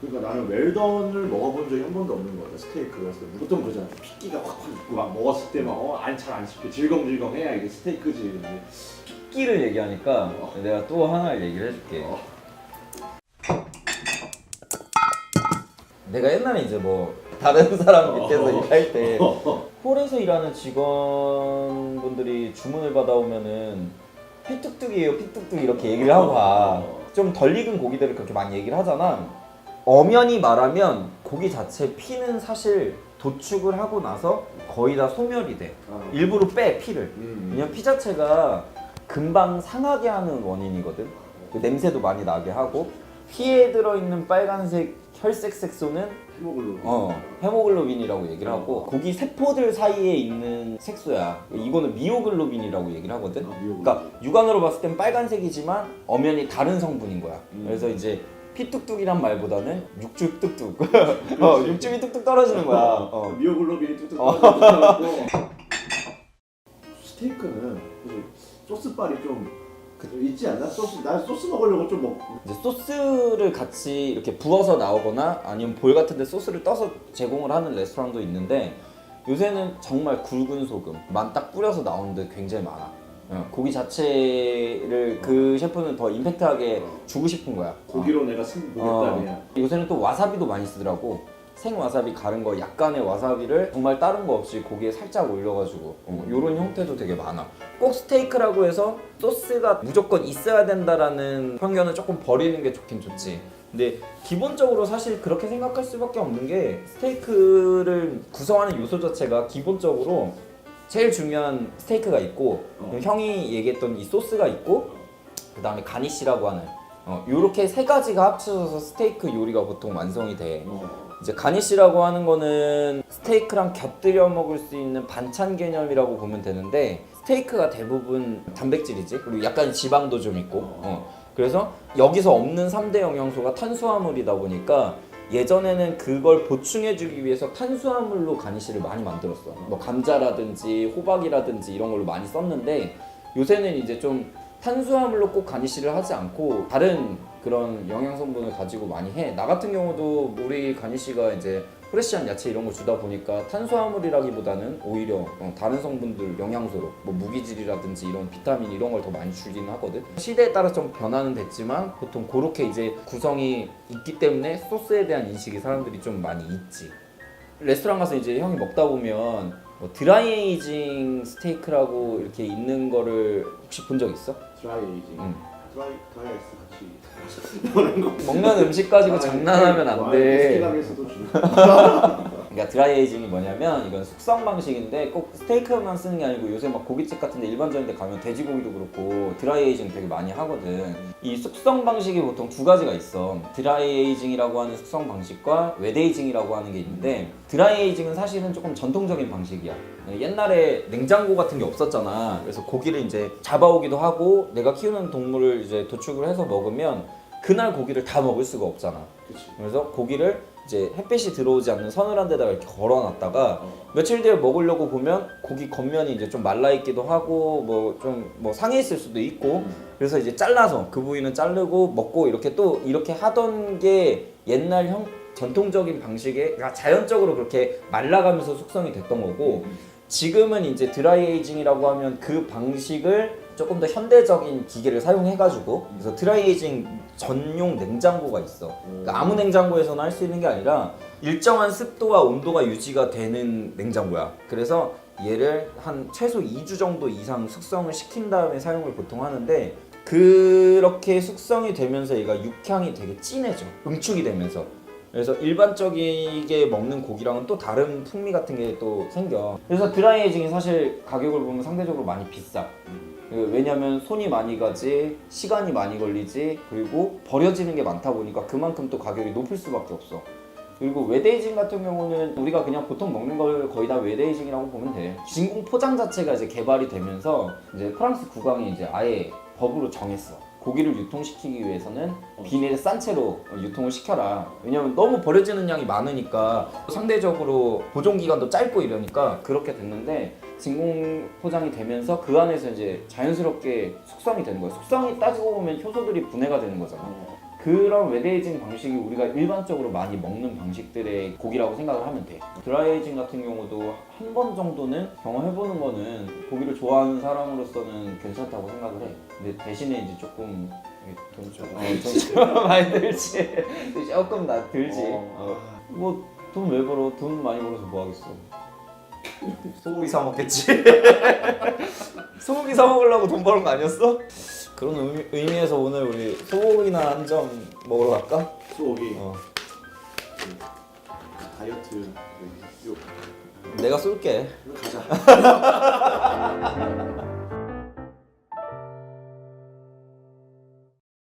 그러니까 나는 웰던을 먹어본 적이 한 번도 없는 거 같아. 스테이크가 보통 그러잖아. 핏기가 확확 있고 막 먹었을 때 막 잘 안 씹혀 질겅질겅 해야 이게 스테이크지. 근데 핏기를 얘기하니까 내가 또 하나 얘기를 해줄게. 내가 옛날에 이제 뭐 다른 사람 밑에서 일할 때 홀에서 일하는 직원분들이 주문을 받아오면은 피뚝뚝이에요, 피뚝뚝 이렇게 얘기를 하고 가. 좀 덜 익은 고기들을 그렇게 많이 얘기를 하잖아. 엄연히 말하면 고기 자체 피는 사실 도축을 하고 나서 거의 다 소멸이 돼. 일부러 빼 피를. 왜냐면 피 자체가 금방 상하게 하는 원인이거든. 그 냄새도 많이 나게 하고 피에 들어있는 빨간색 혈색 색소는 헤모글로빈이라고 얘기를 하고 고기 세포들 사이에 있는 색소야. 이거는 미오글로빈이라고 얘기를 하거든. 그러니까 육안으로 봤을 땐 빨간색이지만 엄연히 다른 성분인 거야. 그래서 이제 피뚝뚝이란 말보다는 육즙 뚝뚝. 육즙이 뚝뚝 떨어지는 거야. 미오글로빈이 뚝뚝 떨어지고 스테이크는 소스빨이 좀 있지 않나? 난 소스 먹으려고 좀 먹고. 이제 소스를 같이 이렇게 부어서 나오거나 아니면 볼 같은데 소스를 떠서 제공을 하는 레스토랑도 있는데 요새는 정말 굵은 소금만 딱 뿌려서 나오는 데 굉장히 많아. 고기 자체를 그 셰프는 더 임팩트하게 주고 싶은 거야. 고기로 내가 승부했다면. 요새는 또 와사비도 많이 쓰더라고. 생 와사비 가른 거 약간의 와사비를 정말 다른 거 없이 고기에 살짝 올려가지고 요런 형태도 되게 많아. 꼭 스테이크라고 해서 소스가 무조건 있어야 된다라는 편견은 조금 버리는 게 좋긴 좋지. 근데 기본적으로 사실 그렇게 생각할 수밖에 없는 게 스테이크를 구성하는 요소 자체가 기본적으로 제일 중요한 스테이크가 있고 형이 얘기했던 이 소스가 있고 그 다음에 가니쉬라고 하는 요렇게 세 가지가 합쳐져서 스테이크 요리가 보통 완성이 돼. 이제 가니쉬라고 하는 거는 스테이크랑 곁들여 먹을 수 있는 반찬 개념이라고 보면 되는데 스테이크가 대부분 단백질이지. 그리고 약간 지방도 좀 있고 그래서 여기서 없는 3대 영양소가 탄수화물이다 보니까 예전에는 그걸 보충해주기 위해서 탄수화물로 가니쉬를 많이 만들었어. 뭐 감자라든지 호박이라든지 이런 걸로 많이 썼는데 요새는 이제 좀 탄수화물로 꼭 가니쉬를 하지 않고 다른 그런 영양 성분을 가지고 많이 해. 나 같은 경우도 우리 가니쉬가 이제 프레시한 야채 이런 거 주다 보니까 탄수화물이라기보다는 오히려 다른 성분들 영양소로 뭐 무기질이라든지 이런 비타민 이런 걸 더 많이 주기는 하거든. 시대에 따라 좀 변화는 됐지만 보통 그렇게 이제 구성이 있기 때문에 소스에 대한 인식이 사람들이 좀 많이 있지. 레스토랑 가서 이제 형이 먹다 보면 뭐 드라이 에이징 스테이크라고 이렇게 있는 거를 혹시 본 적 있어? 드라이 에이징. 드라이 아이스 같이 먹는 음식 가지고 장난하면 안 돼. 스키랑에서도 주는. 그러니까 드라이 에이징이 뭐냐면 이건 숙성 방식인데 꼭 스테이크만 쓰는 게 아니고 요새 막 고깃집 같은데 일반적인 데 가면 돼지고기도 그렇고 드라이 에이징 되게 많이 하거든. 이 숙성 방식이 보통 두 가지가 있어. 드라이 에이징이라고 하는 숙성 방식과 웻 에이징이라고 하는 게 있는데 드라이 에이징은 사실은 조금 전통적인 방식이야. 옛날에 냉장고 같은 게 없었잖아. 그래서 고기를 이제 잡아오기도 하고 내가 키우는 동물을 이제 도축을 해서 먹으면 그날 고기를 다 먹을 수가 없잖아. 그치. 그래서 고기를 이제 햇빛이 들어오지 않는 서늘한 데다가 이렇게 걸어놨다가 며칠 뒤에 먹으려고 보면 고기 겉면이 이제 좀 말라있기도 하고 뭐 좀 뭐 상해 있을 수도 있고 그래서 이제 잘라서 그 부위는 자르고 먹고 이렇게 또 이렇게 하던 게 옛날 전통적인 방식에 그러니까 자연적으로 그렇게 말라가면서 숙성이 됐던 거고 지금은 이제 드라이 에이징이라고 하면 그 방식을 조금 더 현대적인 기계를 사용해가지고 그래서 드라이 에이징 전용 냉장고가 있어. 그러니까 아무 냉장고에서나 할 수 있는 게 아니라 일정한 습도와 온도가 유지가 되는 냉장고야. 그래서 얘를 한 최소 2주 정도 이상 숙성을 시킨 다음에 사용을 보통 하는데 그렇게 숙성이 되면서 얘가 육향이 되게 진해져. 응축이 되면서. 그래서 일반적이게 먹는 고기랑은 또 다른 풍미 같은 게 또 생겨. 그래서 드라이 에이징이 사실 가격을 보면 상대적으로 많이 비싸. 왜냐면 손이 많이 가지, 시간이 많이 걸리지, 그리고 버려지는 게 많다 보니까 그만큼 또 가격이 높을 수밖에 없어. 그리고 웻 에이징 같은 경우는 우리가 그냥 보통 먹는 걸 거의 다 웻 에이징이라고 보면 돼. 진공 포장 자체가 이제 개발이 되면서 이제 프랑스 국왕이 이제 아예 법으로 정했어. 고기를 유통시키기 위해서는 비닐에 싼 채로 유통을 시켜라. 왜냐면 너무 버려지는 양이 많으니까 상대적으로 보존기간도 짧고 이러니까 그렇게 됐는데 진공 포장이 되면서 그 안에서 이제 자연스럽게 숙성이 되는 거야. 숙성이 따지고 보면 효소들이 분해가 되는 거잖아. 그런 웨데이징 방식이 우리가 일반적으로 많이 먹는 방식들의 고기라고 생각을 하면 돼. 드라이에이징 같은 경우도 한 번 정도는 경험해보는 거는 고기를 좋아하는 사람으로서는 괜찮다고 생각을 해. 근데 대신에 이제 조금 돈 많이 들지. 조금 들지. 뭐 돈 왜 벌어? 돈 많이 벌어서 뭐 하겠어? 소고기 사 먹겠지. 소고기 사 먹으려고 돈 버는 거 아니었어? 그런 의미에서 오늘 우리 소고기나 한 점 먹으러 갈까? 소고기 어. 다이어트 요 내가 쏠게. 가자.